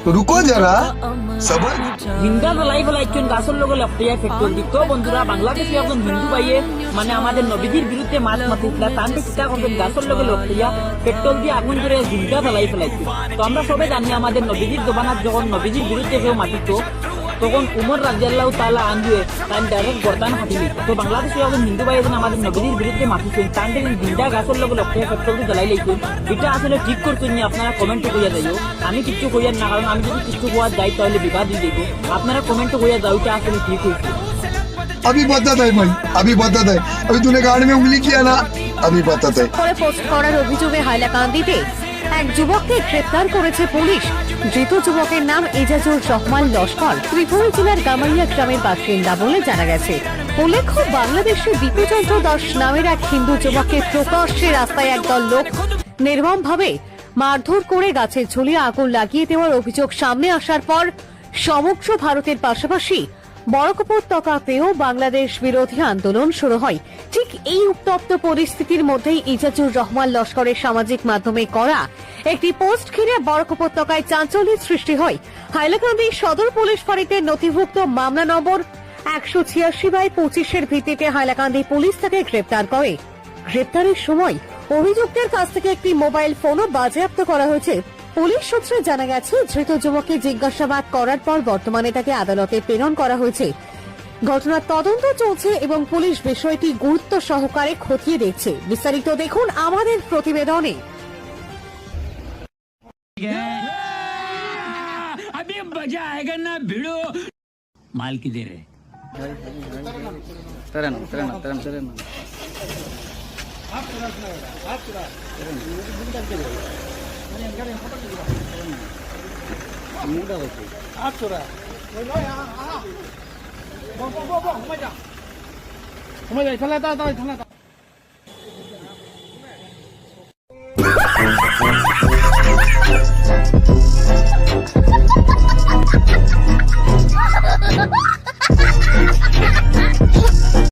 तो रुको जरा सबर। হিন্দা ফেলাই ফেলাইছেন গাছের লগে লপটিয়া পেট্রোল দিত। বন্ধুরা, বাংলাদেশে একজন হিন্দু ভাইয়ে মানে আমাদের নবীজির বিরুদ্ধে মাছ মাতিছিল, তান্ডে চিন্তা করবেন গাছের লগে লপটিয়া পেট্রোল দিয়ে আগুন ধরে হিন্দা ফেলাই ফেলাইছে। তো আমরা সবাই জানি আমাদের নবীজির জবানাত যখন নবীজির বিরুদ্ধে কেউ মাতিত তখন উমর রাদিয়াল্লাহু তাআলা আনহু তান ডাইরেক্ট গর্দান হাঁটি নিত। তো বাংলাদেশে একজন হিন্দু ভাই একজন আমাদের নবীজির বিরুদ্ধে মাতিছেন, তান্ডে জিন্দা গাছের লগে লপটিয়া পেট্রোল দিয়ে জ্বালাই লাইছেন। এটা আসলে ঠিক করছেন নি? আপনারা কমেন্টে কইয়া যাইও। আমি কিছু কইয়ার না, কারণ আমি যদি কিছু কোয়া যাই তাহলে বিবাদ দিয়ে দেবো। আপনারা কমেন্টে কইয়া যাও এটা আসলে ঠিক হয়েছে। अभी बताता है भाई, अभी बताता है। अभी तूने गाड़ी में उंगली किया ना, अभी बताता है। করে পোস্ট করার অভিযোগে হাইলাকান্দিতে এক যুবককে গ্রেফতার করেছে পুলিশ। ধৃত যুবকের নাম এজাজুর রহমান লস্কর, ত্রিপুরা জেলার গামাইয়া গ্রামের বাসিন্দা বলে জানা গেছে। উল্লেখ্য, বাংলাদেশের দীপুচন্দ্র দাস নামের এক হিন্দু যুবককে প্রকাশ্যে রাস্তায় একদল লোক নির্মমভাবে মারধর করে গাছের ঝুলিয়ে আগুন লাগিয়ে দেওয়ার অভিযোগ সামনে আসার পর সমগ্র ভারতের পাশাপাশি বরাক উপত্যকাতেও বাংলাদেশ বিরোধী আন্দোলন শুরু হয়। ঠিক এই উত্তপ্ত পরিস্থিতির মধ্যেই ইজাজুর রহমান লস্করের সামাজিক মাধ্যমে করা একটি পোস্ট ঘিরে বরাক উপত্যকায় চাঞ্চল্যের সৃষ্টি হয়। হাইলাকান্দি সদর পুলিশ ফাঁড়িতে নথিভুক্ত মামলা নম্বর 186/25 ভিত্তিতে হাইলাকান্দি পুলিশ তাকে গ্রেপ্তার করে। গ্রেপ্তারের সময় অভিযুক্তের কাছ থেকে একটি মোবাইল ফোনও বাজেয়াপ্ত করা হয়েছে। পুলিশ সূত্রে জানা গেছে, ধৃত যুবককে জিজ্ঞাসাবাদ করার পর বর্তমানে তাকে আদালতে প্রেরণ করা হয়েছে। ঘটনার তদন্ত চলছে এবং পুলিশ বিষয়টি গুরুত্ব সহকারে খতিয়ে দেখছে। বিস্তারিত দেখুন আমাদের প্রতিবেদনে। अभी मजा आएगा ना भिड़ो माल की देर है। ঠান্ডা